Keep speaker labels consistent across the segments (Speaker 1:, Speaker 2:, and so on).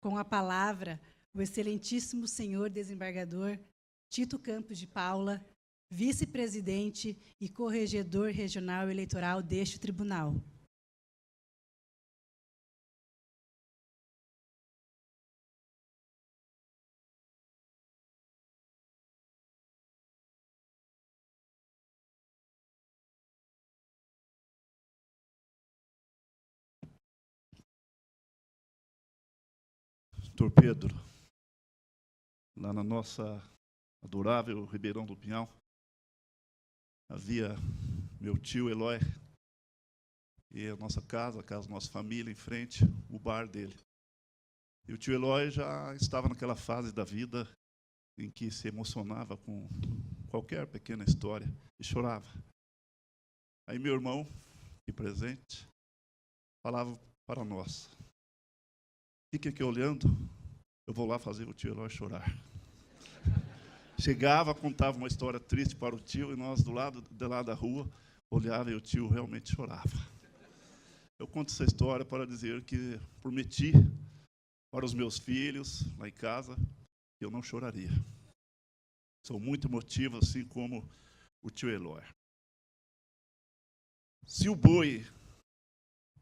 Speaker 1: Com a palavra, o excelentíssimo senhor desembargador Tito Campos de Paula, vice-presidente e corregedor regional eleitoral deste tribunal.
Speaker 2: Doutor Pedro, lá na nossa adorável Ribeirão do Pinhal, havia meu tio Eloy e a nossa casa, a casa da nossa família, em frente, o bar dele. E o tio Eloy já estava naquela fase da vida em que se emocionava com qualquer pequena história e chorava. Aí meu irmão, aqui presente, falava para nós: fique aqui olhando, eu vou lá fazer o tio Eloy chorar. Chegava, contava uma história triste para o tio, e nós, do lado da rua, olhava e o tio realmente chorava. Eu conto essa história para dizer que prometi para os meus filhos, lá em casa, que eu não choraria. Sou muito emotivo, assim como o tio Eloy. Se o boi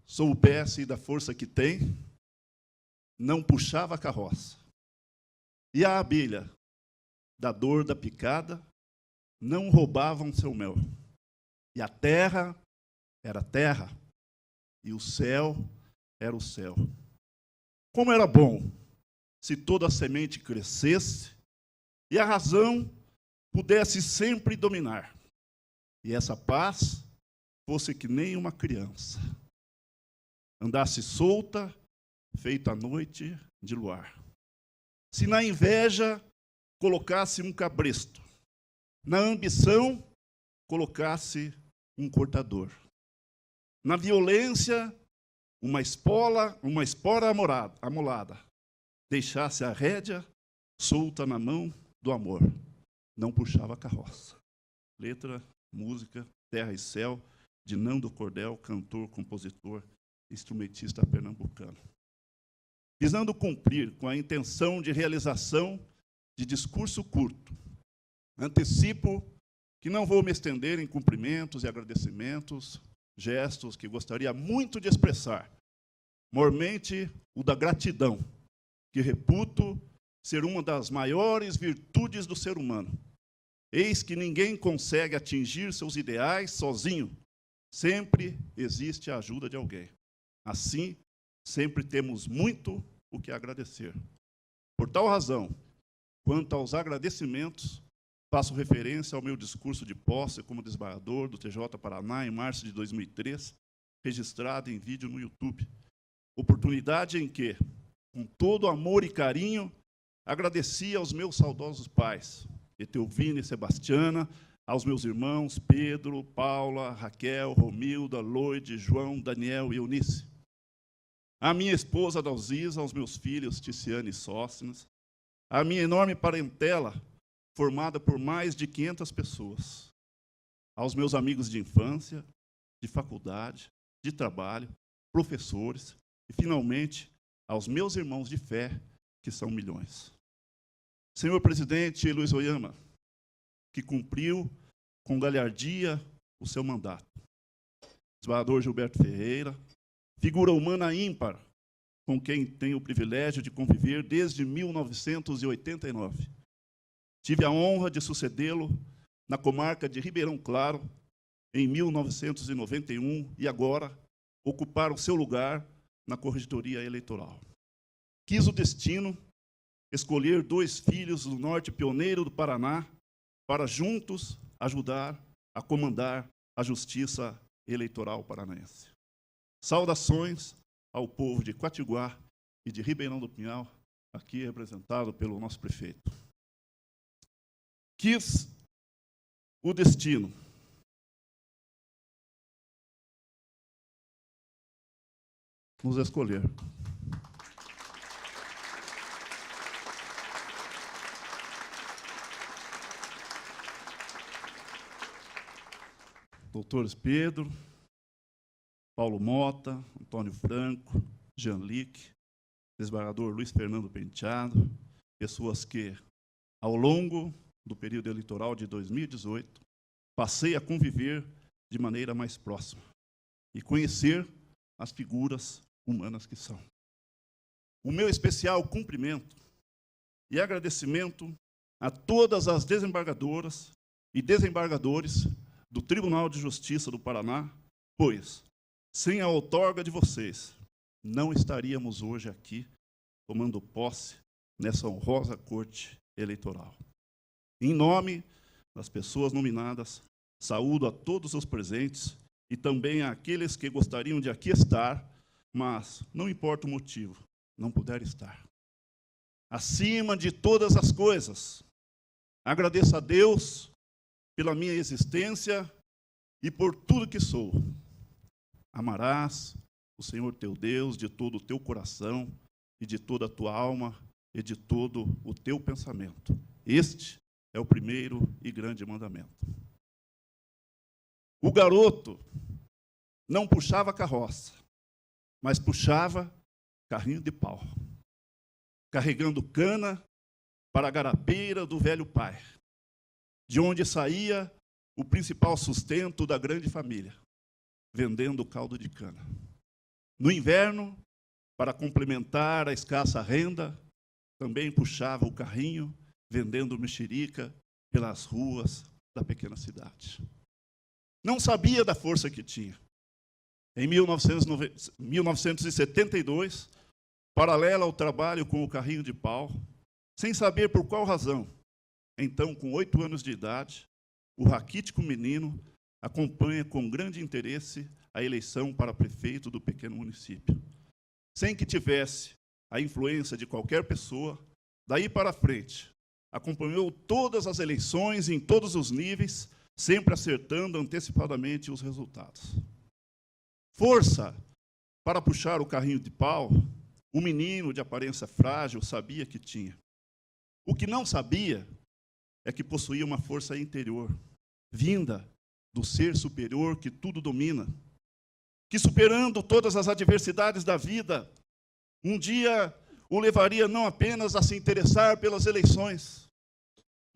Speaker 2: soubesse da força que tem, não puxava a carroça. E a abelha, da dor da picada, não roubavam seu mel. E a terra era terra, e o céu era o céu. Como era bom se toda a semente crescesse e a razão pudesse sempre dominar, e essa paz fosse que nem uma criança, andasse solta, feita a noite de luar. Se na inveja colocasse um cabresto, na ambição colocasse um cortador, na violência uma espora amolada, deixasse a rédea solta na mão do amor, não puxava a carroça. Letra, música, Terra e Céu, de Nando Cordel, cantor, compositor, instrumentista pernambucano. Visando cumprir com a intenção de realização de discurso curto, antecipo que não vou me estender em cumprimentos e agradecimentos, gestos que gostaria muito de expressar, mormente o da gratidão, que reputo ser uma das maiores virtudes do ser humano. Eis que ninguém consegue atingir seus ideais sozinho, sempre existe a ajuda de alguém. Assim, sempre temos muito o que agradecer. Por tal razão, quanto aos agradecimentos, faço referência ao meu discurso de posse como desembargador do TJ Paraná em março de 2003, registrado em vídeo no YouTube. Oportunidade em que, com todo amor e carinho, agradeci aos meus saudosos pais, Etelvina e Sebastiana, aos meus irmãos Pedro, Paula, Raquel, Romilda, Loide, João, Daniel e Eunice. À minha esposa Dalzisa, aos meus filhos Ticiane e Sócinas, à minha enorme parentela, formada por mais de 500 pessoas, aos meus amigos de infância, de faculdade, de trabalho, professores e, finalmente, aos meus irmãos de fé, que são milhões. Senhor presidente Luiz Oyama, que cumpriu com galhardia o seu mandato. Desembargador Gilberto Ferreira, figura humana ímpar, com quem tenho o privilégio de conviver desde 1989. Tive a honra de sucedê-lo na comarca de Ribeirão Claro, em 1991, e agora ocupar o seu lugar na Corregedoria Eleitoral. Quis o destino escolher 2 filhos do norte pioneiro do Paraná para juntos ajudar a comandar a justiça eleitoral paranaense. Saudações ao povo de Quatiguá e de Ribeirão do Pinhal, aqui representado pelo nosso prefeito. Quis o destino nos escolher. Doutores Pedro, Paulo Mota, Antônio Franco, Jean Lick, desembargador Luiz Fernando Penteado, pessoas que, ao longo do período eleitoral de 2018, passei a conviver de maneira mais próxima e conhecer as figuras humanas que são. O meu especial cumprimento e agradecimento a todas as desembargadoras e desembargadores do Tribunal de Justiça do Paraná, pois, sem a outorga de vocês, não estaríamos hoje aqui tomando posse nessa honrosa corte eleitoral. Em nome das pessoas nominadas, saúdo a todos os presentes e também àqueles que gostariam de aqui estar, mas, não importa o motivo, não puder estar. Acima de todas as coisas, agradeço a Deus pela minha existência e por tudo que sou. Amarás o Senhor teu Deus de todo o teu coração e de toda a tua alma e de todo o teu pensamento. Este é o primeiro e grande mandamento. O garoto não puxava carroça, mas puxava carrinho de pau, carregando cana para a garapeira do velho pai, de onde saía o principal sustento da grande família, vendendo caldo de cana. No inverno, para complementar a escassa renda, também puxava o carrinho, vendendo mexerica pelas ruas da pequena cidade. Não sabia da força que tinha. Em 1972, paralela ao trabalho com o carrinho de pau, sem saber por qual razão, então, com 8 anos de idade, o raquítico menino acompanha com grande interesse a eleição para prefeito do pequeno município. Sem que tivesse a influência de qualquer pessoa, daí para frente, acompanhou todas as eleições em todos os níveis, sempre acertando antecipadamente os resultados. Força para puxar o carrinho de pau, o menino de aparência frágil sabia que tinha. O que não sabia é que possuía uma força interior, vinda do ser superior que tudo domina, que, superando todas as adversidades da vida, um dia o levaria não apenas a se interessar pelas eleições,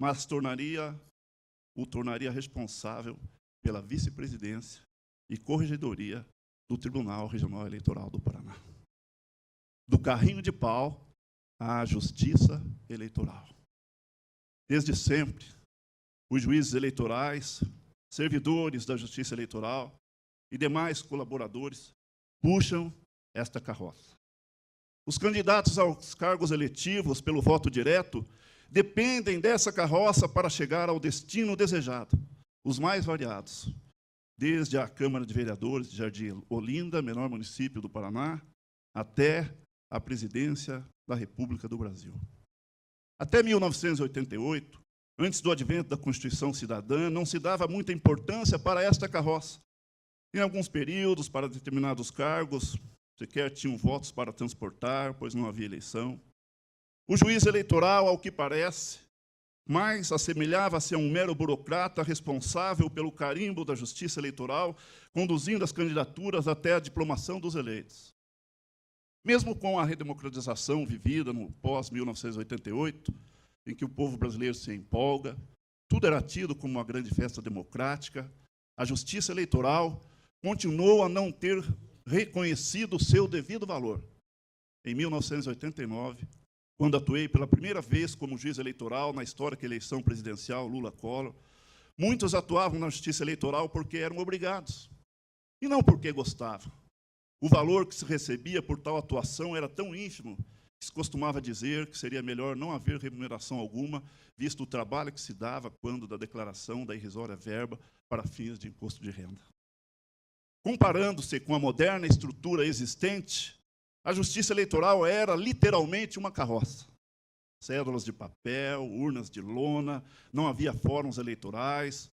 Speaker 2: mas o tornaria responsável pela vice-presidência e corregedoria do Tribunal Regional Eleitoral do Paraná. Do carrinho de pau à justiça eleitoral. Desde sempre, os juízes eleitorais, servidores da Justiça Eleitoral e demais colaboradores puxam esta carroça. Os candidatos aos cargos eletivos pelo voto direto dependem dessa carroça para chegar ao destino desejado, os mais variados, desde a Câmara de Vereadores de Jardim Olinda, menor município do Paraná, até a presidência da República do Brasil. Até 1988, antes do advento da Constituição Cidadã, não se dava muita importância para esta carroça. Em alguns períodos, para determinados cargos, sequer tinham votos para transportar, pois não havia eleição. O juiz eleitoral, ao que parece, mais assemelhava-se a um mero burocrata responsável pelo carimbo da Justiça Eleitoral, conduzindo as candidaturas até a diplomação dos eleitos. Mesmo com a redemocratização vivida no pós-1988, em que o povo brasileiro se empolga, tudo era tido como uma grande festa democrática, a Justiça Eleitoral continuou a não ter reconhecido o seu devido valor. Em 1989, quando atuei pela primeira vez como juiz eleitoral na histórica eleição presidencial Lula-Collor, muitos atuavam na Justiça Eleitoral porque eram obrigados, e não porque gostavam. O valor que se recebia por tal atuação era tão ínfimo que se costumava dizer que seria melhor não haver remuneração alguma, visto o trabalho que se dava quando da declaração da irrisória verba para fins de imposto de renda. Comparando-se com a moderna estrutura existente, a Justiça Eleitoral era literalmente uma carroça. Cédulas de papel, urnas de lona, não havia fóruns eleitorais,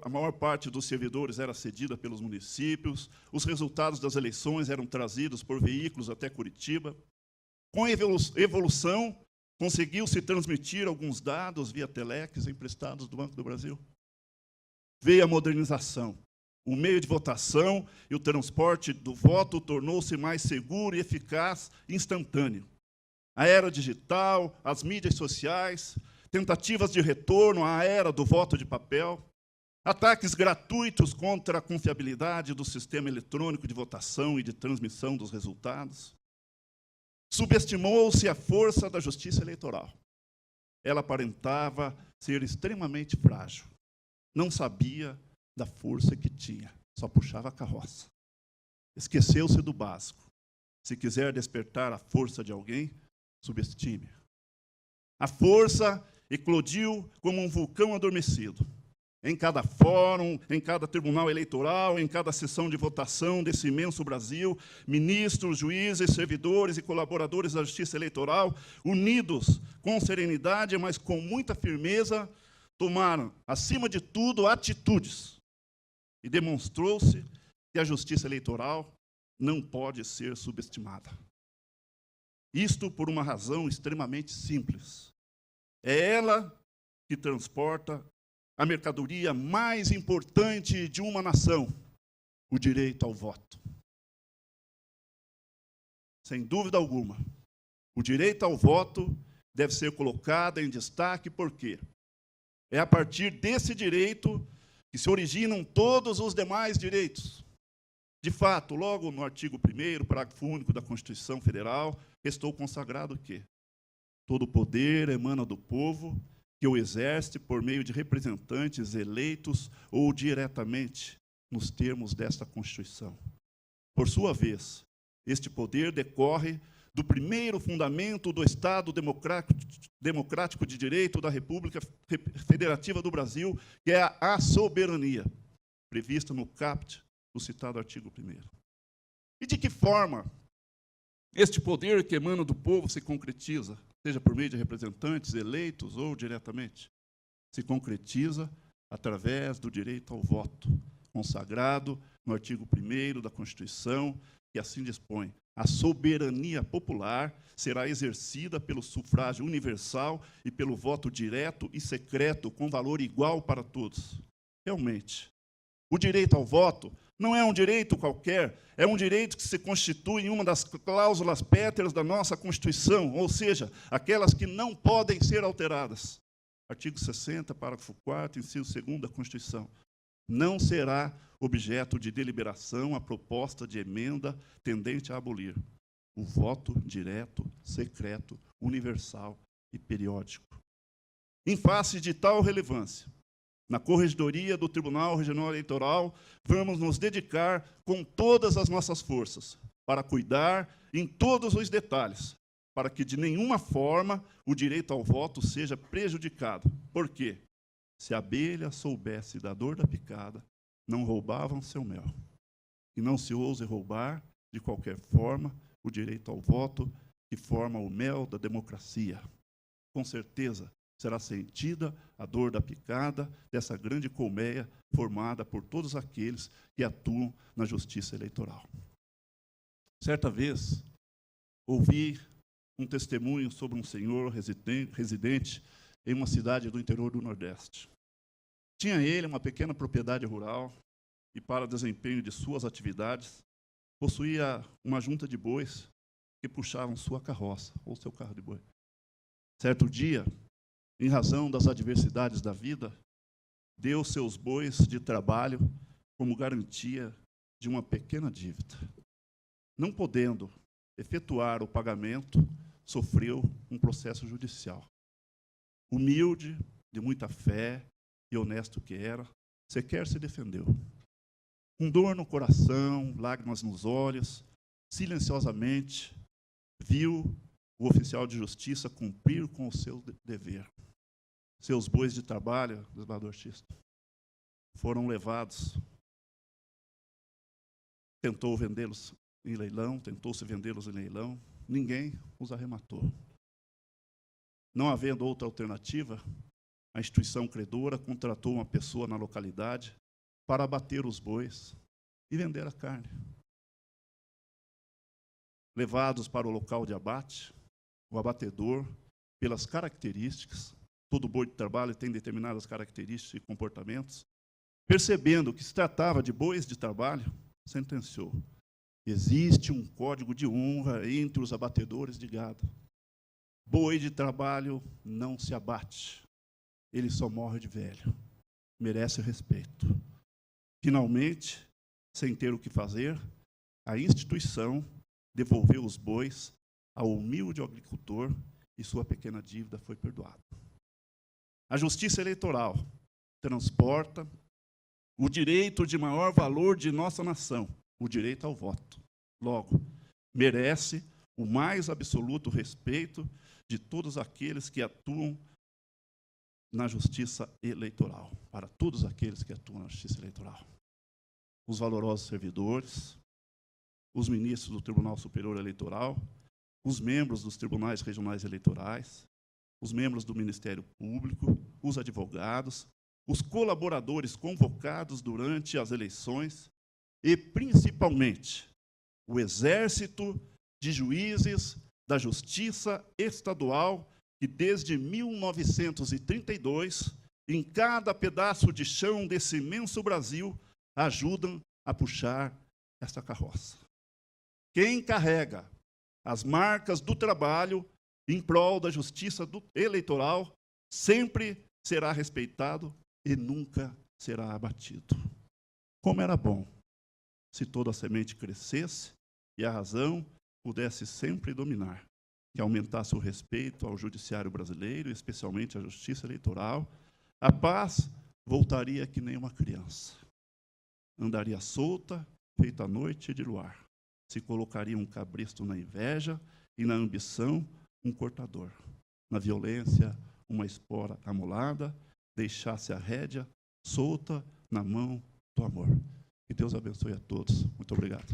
Speaker 2: a maior parte dos servidores era cedida pelos municípios, os resultados das eleições eram trazidos por veículos até Curitiba. Com a evolução, conseguiu-se transmitir alguns dados via telex emprestados do Banco do Brasil. Veio a modernização. O meio de votação e o transporte do voto tornou-se mais seguro e eficaz, instantâneo. a era digital, as mídias sociais, tentativas de retorno à era do voto de papel, ataques gratuitos contra a confiabilidade do sistema eletrônico de votação e de transmissão dos resultados. Subestimou-se a força da justiça eleitoral. Ela aparentava ser extremamente frágil. Não sabia da força que tinha, só puxava a carroça. Esqueceu-se do básico. Se quiser despertar a força de alguém, subestime. A força eclodiu como um vulcão adormecido. Em cada fórum, em cada tribunal eleitoral, em cada sessão de votação desse imenso Brasil, ministros, juízes, servidores e colaboradores da justiça eleitoral, unidos com serenidade, mas com muita firmeza, tomaram, acima de tudo, atitudes. E demonstrou-se que a justiça eleitoral não pode ser subestimada. Isto por uma razão extremamente simples. É ela que transporta a mercadoria mais importante de uma nação, o direito ao voto. Sem dúvida alguma, o direito ao voto deve ser colocado em destaque porque é a partir desse direito que se originam todos os demais direitos. De fato, logo no artigo 1º, parágrafo único da Constituição Federal, restou consagrado que todo poder emana do povo, que o exerce por meio de representantes eleitos ou diretamente, nos termos desta Constituição. Por sua vez, este poder decorre do primeiro fundamento do Estado democrático de direito da República Federativa do Brasil, que é a soberania, prevista no caput do citado artigo 1º. E de que forma este poder que emana do povo se concretiza, seja por meio de representantes eleitos ou diretamente? Se concretiza através do direito ao voto, consagrado no artigo 1º da Constituição, que assim dispõe: a soberania popular será exercida pelo sufrágio universal e pelo voto direto e secreto, com valor igual para todos. Realmente, o direito ao voto não é um direito qualquer, é um direito que se constitui em uma das cláusulas pétreas da nossa Constituição, ou seja, aquelas que não podem ser alteradas. Artigo 60, parágrafo 4º, inciso 2º da Constituição. Não será objeto de deliberação a proposta de emenda tendente a abolir o voto direto, secreto, universal e periódico. Em face de tal relevância, na Corregedoria do Tribunal Regional Eleitoral, vamos nos dedicar com todas as nossas forças para cuidar em todos os detalhes, para que de nenhuma forma o direito ao voto seja prejudicado. Por quê? Se a abelha soubesse da dor da picada, não roubavam seu mel. E não se ouse roubar, de qualquer forma, o direito ao voto, que forma o mel da democracia. Com certeza, será sentida a dor da picada dessa grande colmeia formada por todos aqueles que atuam na justiça eleitoral. Certa vez, ouvi um testemunho sobre um senhor residente em uma cidade do interior do Nordeste. Tinha ele uma pequena propriedade rural e, para desempenho de suas atividades, possuía uma junta de bois que puxavam sua carroça, ou seu carro de boi. Certo dia, em razão das adversidades da vida, deu seus bois de trabalho como garantia de uma pequena dívida. Não podendo efetuar o pagamento, sofreu um processo judicial. Humilde, de muita fé e honesto que era, sequer se defendeu. Com dor no coração, lágrimas nos olhos, silenciosamente, viu o oficial de justiça cumprir com o seu dever. Seus bois de trabalho, desembargador Xisto, foram levados. Tentou vendê-los em leilão, tentou-se vendê-los em leilão, ninguém os arrematou. Não havendo outra alternativa, a instituição credora contratou uma pessoa na localidade para abater os bois e vender a carne. Levados para o local de abate, o abatedor, pelas características, todo boi de trabalho tem determinadas características e comportamentos, percebendo que se tratava de bois de trabalho, sentenciou: existe um código de honra entre os abatedores de gado. Boi de trabalho não se abate, ele só morre de velho. Merece respeito. Finalmente, sem ter o que fazer, a instituição devolveu os bois ao humilde agricultor e sua pequena dívida foi perdoada. A justiça eleitoral transporta o direito de maior valor de nossa nação, o direito ao voto. Logo, merece o mais absoluto respeito de todos aqueles que atuam na justiça eleitoral, para todos aqueles que atuam na justiça eleitoral. Os valorosos servidores, os ministros do Tribunal Superior Eleitoral, os membros dos tribunais regionais eleitorais, os membros do Ministério Público, os advogados, os colaboradores convocados durante as eleições e, principalmente, o exército de juízes da Justiça Estadual que, desde 1932, em cada pedaço de chão desse imenso Brasil, ajudam a puxar esta carroça. Quem carrega as marcas do trabalho em prol da justiça eleitoral sempre será respeitado e nunca será abatido. Como era bom se toda a semente crescesse e a razão pudesse sempre dominar, que aumentasse o respeito ao judiciário brasileiro, especialmente à justiça eleitoral, a paz voltaria que nem uma criança. Andaria solta, feita a noite de luar. Se colocaria um cabresto na inveja e na ambição um cortador. Na violência, uma espora amolada, deixasse a rédea solta na mão do amor. Que Deus abençoe a todos. Muito obrigado.